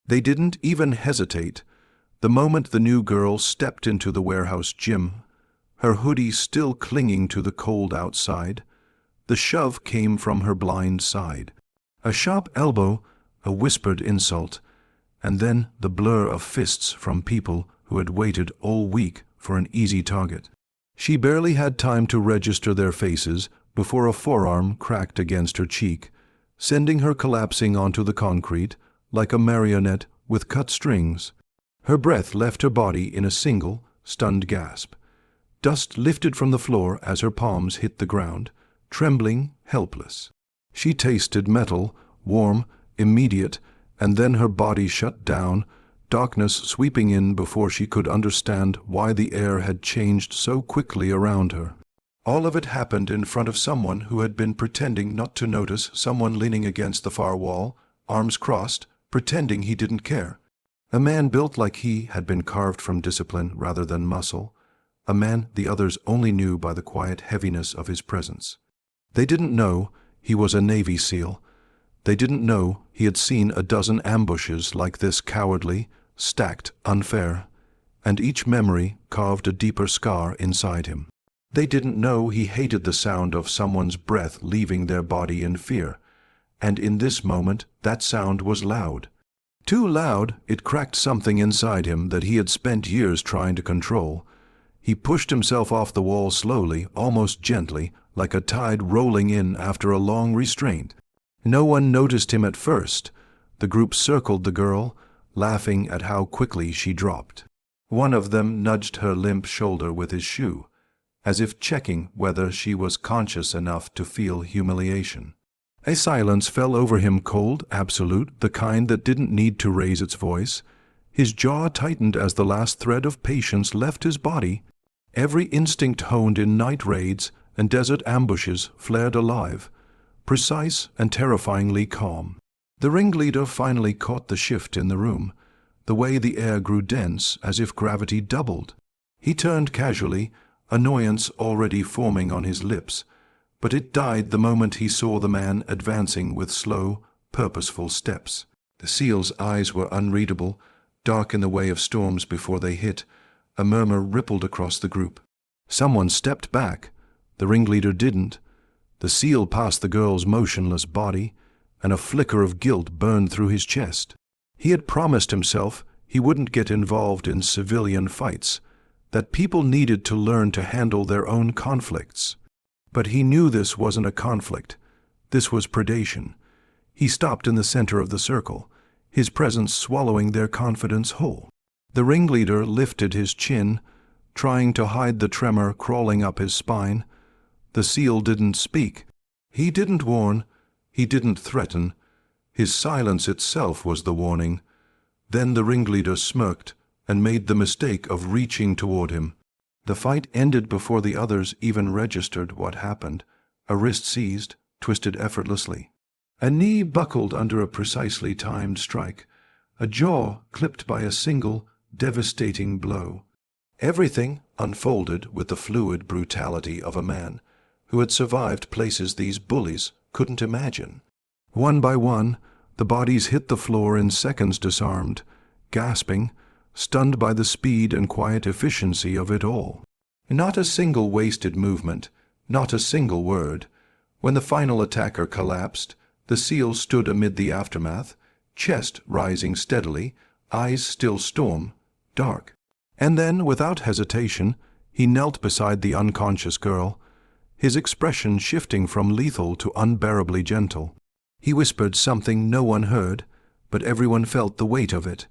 They didn't even hesitate. The moment the new girl stepped into the warehouse gym, her hoodie still clinging to the cold outside, the shove came from her blind side. A sharp elbow, a whispered insult, and then the blur of fists from people who had waited all week for an easy target. She barely had time to register their faces before a forearm cracked against her cheek, sending her collapsing onto the concrete like a marionette with cut strings. Her breath left her body in a single, stunned gasp. Dust lifted from the floor as her palms hit the ground, trembling, helpless. She tasted metal, warm, immediate, and then her body shut down, darkness sweeping in before she could understand why the air had changed so quickly around her. All of it happened in front of someone who had been pretending not to notice, someone leaning against the far wall, arms crossed, pretending he didn't care. A man built like he had been carved from discipline rather than muscle, a man the others only knew by the quiet heaviness of his presence. They didn't know he was a Navy SEAL. They didn't know he had seen a dozen ambushes like this, cowardly, stacked, unfair, and each memory carved a deeper scar inside him. They didn't know he hated the sound of someone's breath leaving their body in fear, and in this moment that sound was loud. Too loud, it cracked something inside him that he had spent years trying to control. He pushed himself off the wall slowly, almost gently, like a tide rolling in after a long restraint. No one noticed him at first. The group circled the girl, laughing at how quickly she dropped. One of them nudged her limp shoulder with his shoe, as if checking whether she was conscious enough to feel humiliation. A silence fell over him, cold, absolute, the kind that didn't need to raise its voice. His jaw tightened as the last thread of patience left his body. Every instinct honed in night raids and desert ambushes flared alive, precise and terrifyingly calm. The ringleader finally caught the shift in the room, the way the air grew dense as if gravity doubled. He turned casually, annoyance already forming on his lips, but it died the moment he saw the man advancing with slow, purposeful steps. The SEAL's eyes were unreadable, dark in the way of storms before they hit. A murmur rippled across the group. Someone stepped back. The ringleader didn't. The SEAL passed the girl's motionless body, and a flicker of guilt burned through his chest. He had promised himself he wouldn't get involved in civilian fights, that people needed to learn to handle their own conflicts. But he knew this wasn't a conflict. This was predation. He stopped in the center of the circle, his presence swallowing their confidence whole. The ringleader lifted his chin, trying to hide the tremor crawling up his spine. The SEAL didn't speak. He didn't warn. He didn't threaten. His silence itself was the warning. Then the ringleader smirked and made the mistake of reaching toward him. The fight ended before the others even registered what happened. A wrist seized, twisted effortlessly. A knee buckled under a precisely timed strike. A jaw clipped by a single, devastating blow. Everything unfolded with the fluid brutality of a man who had survived places these bullies couldn't imagine. One by one, the bodies hit the floor in seconds, disarmed, gasping, stunned by the speed and quiet efficiency of it all. Not a single wasted movement, not a single word. When the final attacker collapsed, the SEAL stood amid the aftermath, chest rising steadily, eyes still storm, dark. And then, without hesitation, he knelt beside the unconscious girl, his expression shifting from lethal to unbearably gentle. He whispered something no one heard, but everyone felt the weight of it.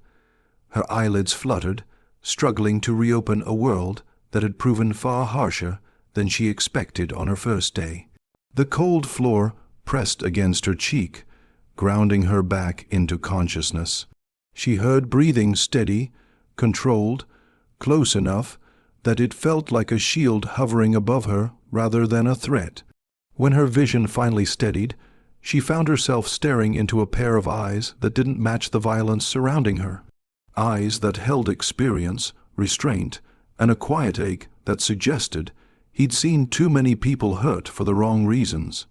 Her eyelids fluttered, struggling to reopen a world that had proven far harsher than she expected on her first day. The cold floor pressed against her cheek, grounding her back into consciousness. She heard breathing steady, controlled, close enough that it felt like a shield hovering above her rather than a threat. When her vision finally steadied, she found herself staring into a pair of eyes that didn't match the violence surrounding her. Eyes that held experience, restraint, and a quiet ache that suggested he'd seen too many people hurt for the wrong reasons.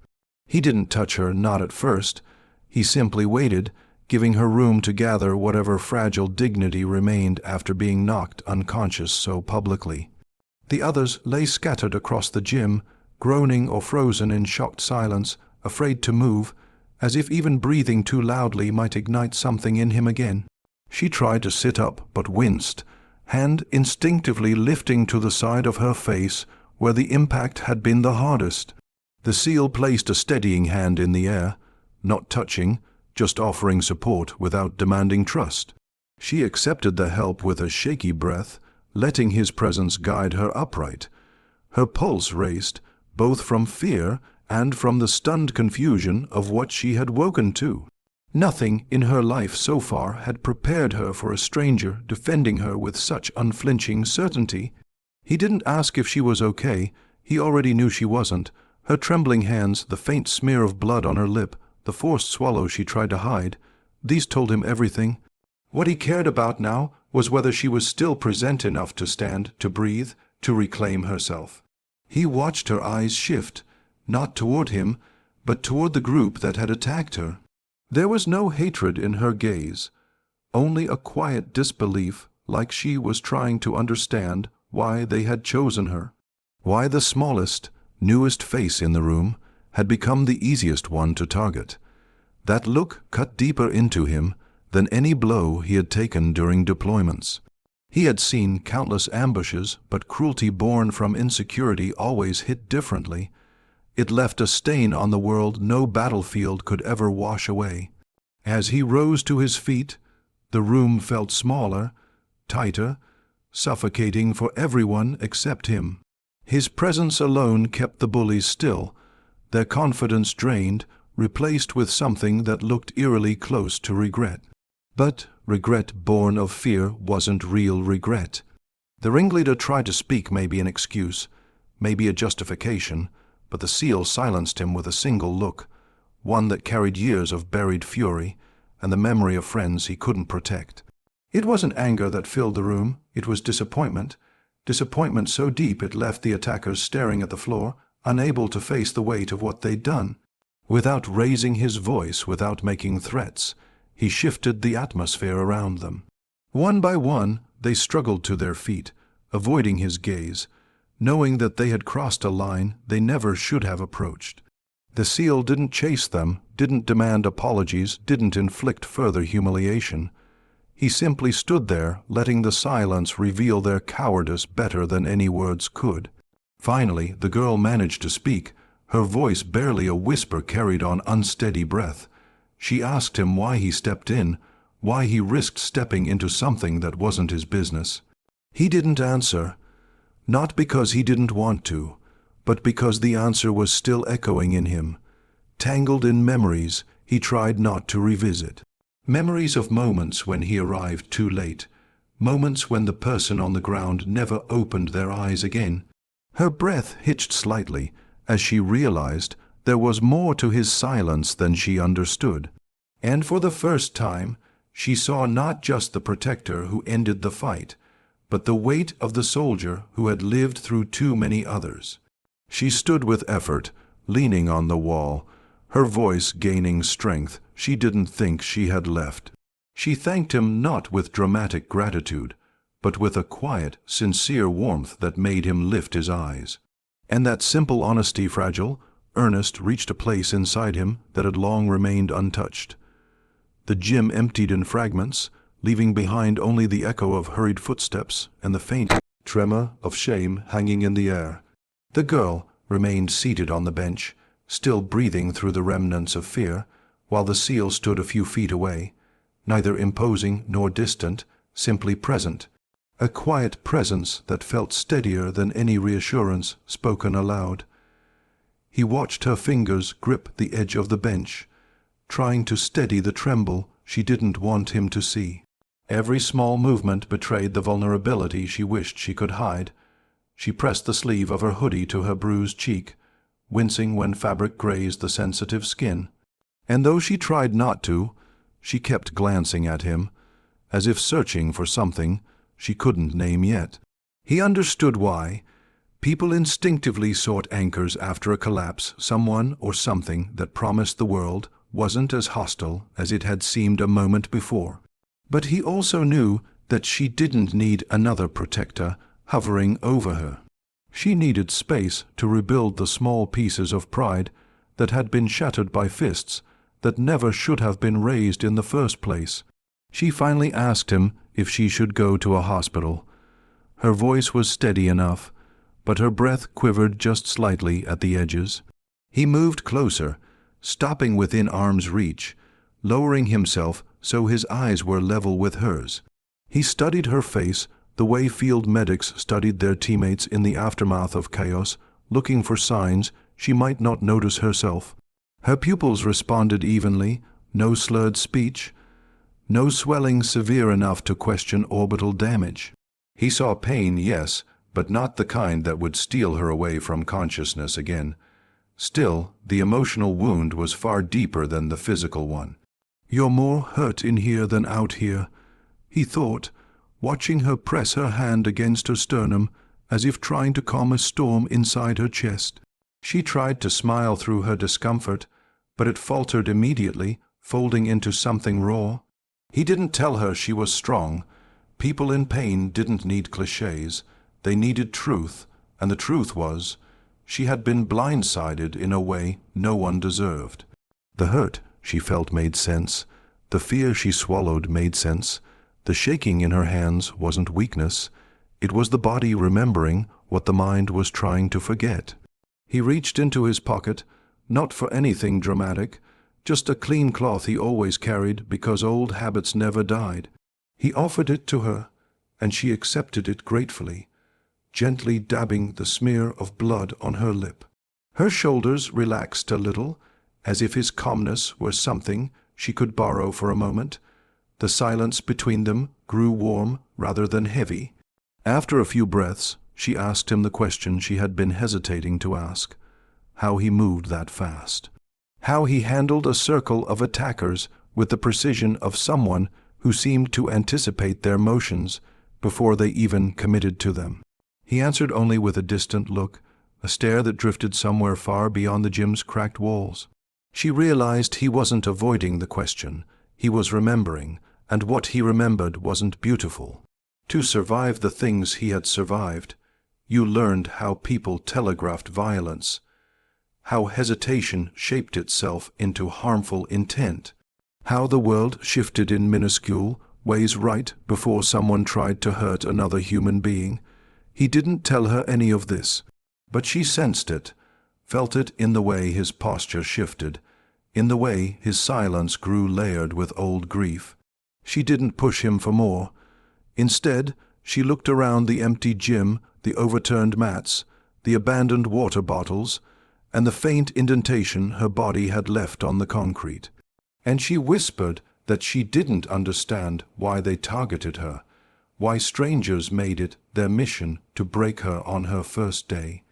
He didn't touch her, not at first. He simply waited, giving her room to gather whatever fragile dignity remained after being knocked unconscious so publicly. The others lay scattered across the gym, groaning or frozen in shocked silence, afraid to move, as if even breathing too loudly might ignite something in him again. She tried to sit up, but winced, hand instinctively lifting to the side of her face where the impact had been the hardest. The seal placed a steadying hand in the air, not touching, just offering support without demanding trust. She accepted the help with a shaky breath, letting his presence guide her upright. Her pulse raced, both from fear and from the stunned confusion of what she had woken to. Nothing in her life so far had prepared her for a stranger defending her with such unflinching certainty. He didn't ask if she was okay. He already knew she wasn't. Her trembling hands, the faint smear of blood on her lip, the forced swallow she tried to hide, these told him everything. What he cared about now was whether she was still present enough to stand, to breathe, to reclaim herself. He watched her eyes shift, not toward him, but toward the group that had attacked her. There was no hatred in her gaze, only a quiet disbelief, like she was trying to understand why they had chosen her, why the smallest, newest face in the room had become the easiest one to target. That look cut deeper into him than any blow he had taken during deployments. He had seen countless ambushes, but cruelty born from insecurity always hit differently. It left a stain on the world no battlefield could ever wash away. As he rose to his feet, the room felt smaller, tighter, suffocating for everyone except him. His presence alone kept the bullies still, their confidence drained, replaced with something that looked eerily close to regret. But regret born of fear wasn't real regret. The ringleader tried to speak, maybe an excuse, maybe a justification, but the seal silenced him with a single look, one that carried years of buried fury and the memory of friends he couldn't protect. It wasn't anger that filled the room, it was disappointment. Disappointment so deep it left the attackers staring at the floor, unable to face the weight of what they'd done. Without raising his voice, without making threats, he shifted the atmosphere around them. One by one, they struggled to their feet, avoiding his gaze, knowing that they had crossed a line they never should have approached. The seal didn't chase them, didn't demand apologies, didn't inflict further humiliation. He simply stood there, letting the silence reveal their cowardice better than any words could. Finally, the girl managed to speak, her voice barely a whisper carried on unsteady breath. She asked him why he stepped in, why he risked stepping into something that wasn't his business. He didn't answer, not because he didn't want to, but because the answer was still echoing in him. Tangled in memories he tried not to revisit. Memories of moments when he arrived too late, moments when the person on the ground never opened their eyes again. Her breath hitched slightly as she realized there was more to his silence than she understood. And for the first time, she saw not just the protector who ended the fight, but the weight of the soldier who had lived through too many others. She stood with effort, leaning on the wall, her voice gaining strength she didn't think she had left. She thanked him not with dramatic gratitude, but with a quiet, sincere warmth that made him lift his eyes. And that simple honesty, fragile, earnest, reached a place inside him that had long remained untouched. The gym emptied in fragments, leaving behind only the echo of hurried footsteps and the faint tremor of shame hanging in the air. The girl remained seated on the bench, still breathing through the remnants of fear, while the seal stood a few feet away, neither imposing nor distant, simply present. A quiet presence that felt steadier than any reassurance spoken aloud. He watched her fingers grip the edge of the bench, trying to steady the tremble she didn't want him to see. Every small movement betrayed the vulnerability she wished she could hide. She pressed the sleeve of her hoodie to her bruised cheek, wincing when fabric grazed the sensitive skin. And though she tried not to, she kept glancing at him, as if searching for something she couldn't name yet. He understood why. People instinctively sought anchors after a collapse, someone or something that promised the world wasn't as hostile as it had seemed a moment before. But he also knew that she didn't need another protector hovering over her. She needed space to rebuild the small pieces of pride that had been shattered by fists that never should have been raised in the first place. She finally asked him if she should go to a hospital. Her voice was steady enough, but her breath quivered just slightly at the edges. He moved closer, stopping within arm's reach, lowering himself so his eyes were level with hers. He studied her face the way field medics studied their teammates in the aftermath of chaos, looking for signs she might not notice herself. Her pupils responded evenly, no slurred speech, no swelling severe enough to question orbital damage. He saw pain, yes, but not the kind that would steal her away from consciousness again. Still, the emotional wound was far deeper than the physical one. "You're more hurt in here than out here," he thought, watching her press her hand against her sternum as if trying to calm a storm inside her chest. She tried to smile through her discomfort, but it faltered immediately, folding into something raw. He didn't tell her she was strong. People in pain didn't need clichés. They needed truth, and the truth was, she had been blindsided in a way no one deserved. The hurt she felt made sense. The fear she swallowed made sense. The shaking in her hands wasn't weakness. It was the body remembering what the mind was trying to forget. He reached into his pocket, not for anything dramatic, just a clean cloth he always carried because old habits never died. He offered it to her, and she accepted it gratefully, gently dabbing the smear of blood on her lip. Her shoulders relaxed a little, as if his calmness were something she could borrow for a moment. The silence between them grew warm rather than heavy. After a few breaths, she asked him the question she had been hesitating to ask: how he moved that fast. How he handled a circle of attackers with the precision of someone who seemed to anticipate their motions before they even committed to them. He answered only with a distant look, a stare that drifted somewhere far beyond the gym's cracked walls. She realized he wasn't avoiding the question. He was remembering, and what he remembered wasn't beautiful. To survive the things he had survived, you learned how people telegraphed violence, how hesitation shaped itself into harmful intent, how the world shifted in minuscule ways right before someone tried to hurt another human being. He didn't tell her any of this, but she sensed it, felt it in the way his posture shifted, in the way his silence grew layered with old grief. She didn't push him for more. Instead, she looked around the empty gym, the overturned mats, the abandoned water bottles, and the faint indentation her body had left on the concrete. And she whispered that she didn't understand why they targeted her, why strangers made it their mission to break her on her first day.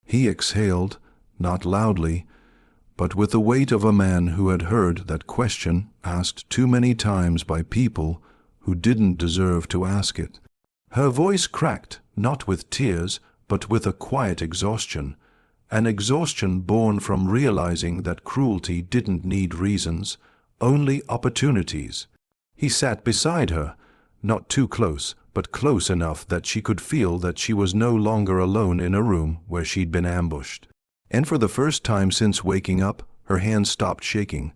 He exhaled, not loudly, but with the weight of a man who had heard that question asked too many times by people who didn't deserve to ask it. Her voice cracked, not with tears, but with a quiet exhaustion, an exhaustion born from realizing that cruelty didn't need reasons, only opportunities. He sat beside her, not too close, but close enough that she could feel that she was no longer alone in a room where she'd been ambushed. And for the first time since waking up, her hands stopped shaking.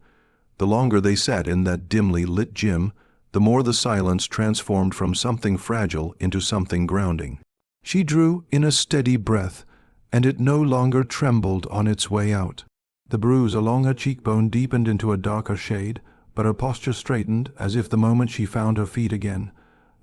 The longer they sat in that dimly lit gym, the more the silence transformed from something fragile into something grounding. She drew in a steady breath, and it no longer trembled on its way out. The bruise along her cheekbone deepened into a darker shade, but her posture straightened as if the moment she found her feet again,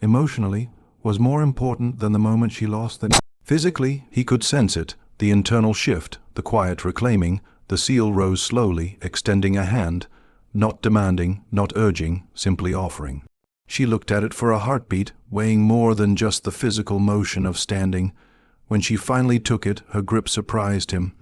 emotionally, was more important than the moment she lost them. Physically, he could sense it, the internal shift, the quiet reclaiming. The seal rose slowly, extending a hand, not demanding, not urging, simply offering. She looked at it for a heartbeat, weighing more than just the physical motion of standing. When she finally took it, her grip surprised him.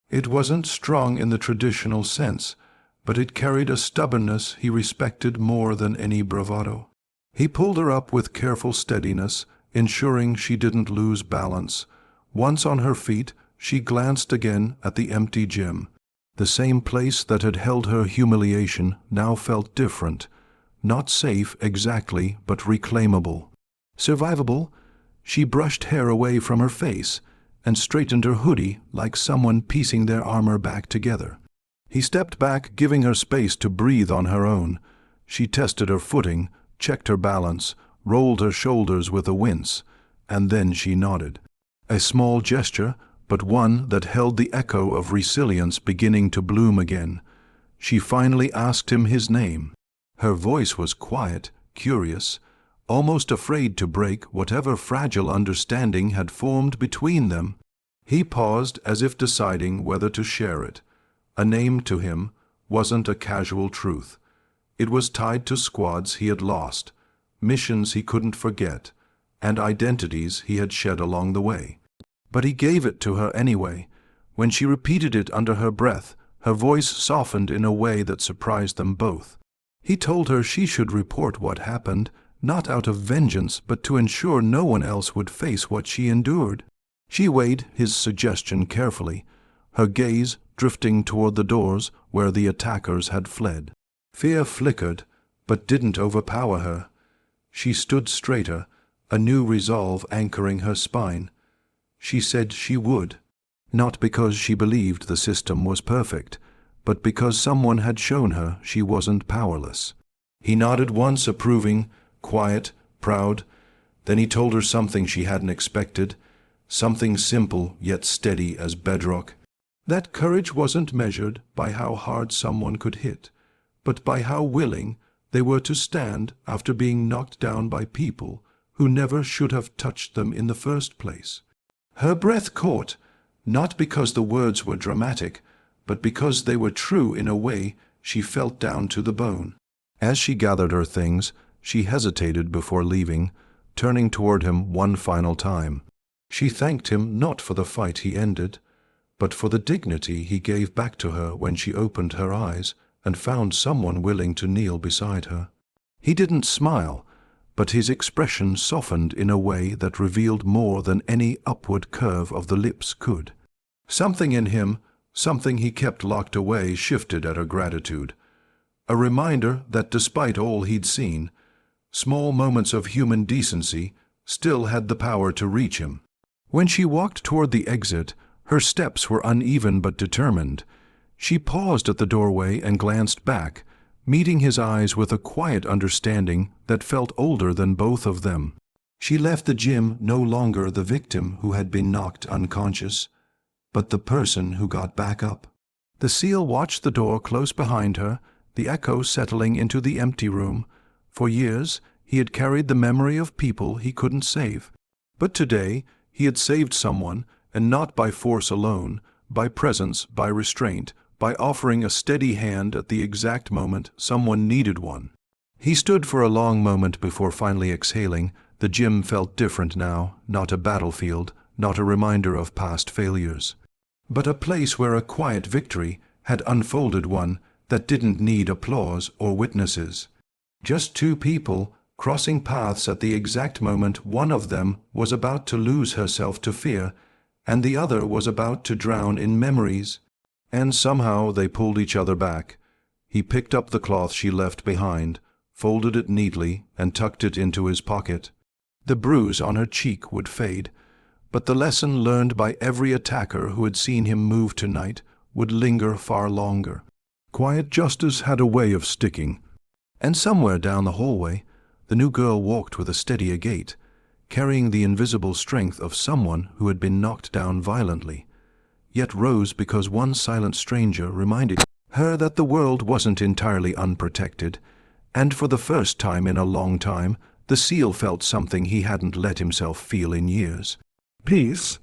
It wasn't strong in the traditional sense, but it carried a stubbornness he respected more than any bravado. He pulled her up with careful steadiness, ensuring she didn't lose balance. Once on her feet, she glanced again at the empty gym. The same place that had held her humiliation now felt different. Not safe exactly, but reclaimable. Survivable? She brushed hair away from her face and straightened her hoodie like someone piecing their armor back together. He stepped back, giving her space to breathe on her own. She tested her footing, checked her balance, rolled her shoulders with a wince, and then she nodded. A small gesture, but one that held the echo of resilience beginning to bloom again. She finally asked him his name. Her voice was quiet, curious, almost afraid to break whatever fragile understanding had formed between them. He paused as if deciding whether to share it. A name to him wasn't a casual truth. It was tied to squads he had lost, missions he couldn't forget, and identities he had shed along the way. But he gave it to her anyway. When she repeated it under her breath, her voice softened in a way that surprised them both. He told her she should report what happened, not out of vengeance, but to ensure no one else would face what she endured. She weighed his suggestion carefully, her gaze drifting toward the doors where the attackers had fled. Fear flickered, but didn't overpower her. She stood straighter, a new resolve anchoring her spine. She said she would, not because she believed the system was perfect, but because someone had shown her she wasn't powerless. He nodded once, approving, quiet, proud. Then he told her something she hadn't expected, something simple yet steady as bedrock. That courage wasn't measured by how hard someone could hit, but by how willing they were to stand after being knocked down by people who never should have touched them in the first place. Her breath caught, not because the words were dramatic, but because they were true in a way she felt down to the bone. As she gathered her things, she hesitated before leaving, turning toward him one final time. She thanked him not for the fight he ended, but for the dignity he gave back to her when she opened her eyes and found someone willing to kneel beside her. He didn't smile, but his expression softened in a way that revealed more than any upward curve of the lips could. Something in him, something he kept locked away, shifted at her gratitude. A reminder that despite all he'd seen, small moments of human decency still had the power to reach him. When she walked toward the exit, her steps were uneven but determined. She paused at the doorway and glanced back, meeting his eyes with a quiet understanding that felt older than both of them. She left the gym no longer the victim who had been knocked unconscious, but the person who got back up. The seal watched the door close behind her, the echo settling into the empty room. For years, he had carried the memory of people he couldn't save. But today, he had saved someone, and not by force alone, by presence, by restraint, by offering a steady hand at the exact moment someone needed one. He stood for a long moment before finally exhaling. The gym felt different now, not a battlefield, not a reminder of past failures, but a place where a quiet victory had unfolded, one that didn't need applause or witnesses. Just two people crossing paths at the exact moment one of them was about to lose herself to fear, and the other was about to drown in memories. And somehow they pulled each other back. He picked up the cloth she left behind, folded it neatly, and tucked it into his pocket. The bruise on her cheek would fade, but the lesson learned by every attacker who had seen him move tonight would linger far longer. Quiet justice had a way of sticking. And somewhere down the hallway, the new girl walked with a steadier gait, carrying the invisible strength of someone who had been knocked down violently, yet rose because one silent stranger reminded her that the world wasn't entirely unprotected, and for the first time in a long time, the seal felt something he hadn't let himself feel in years. Peace.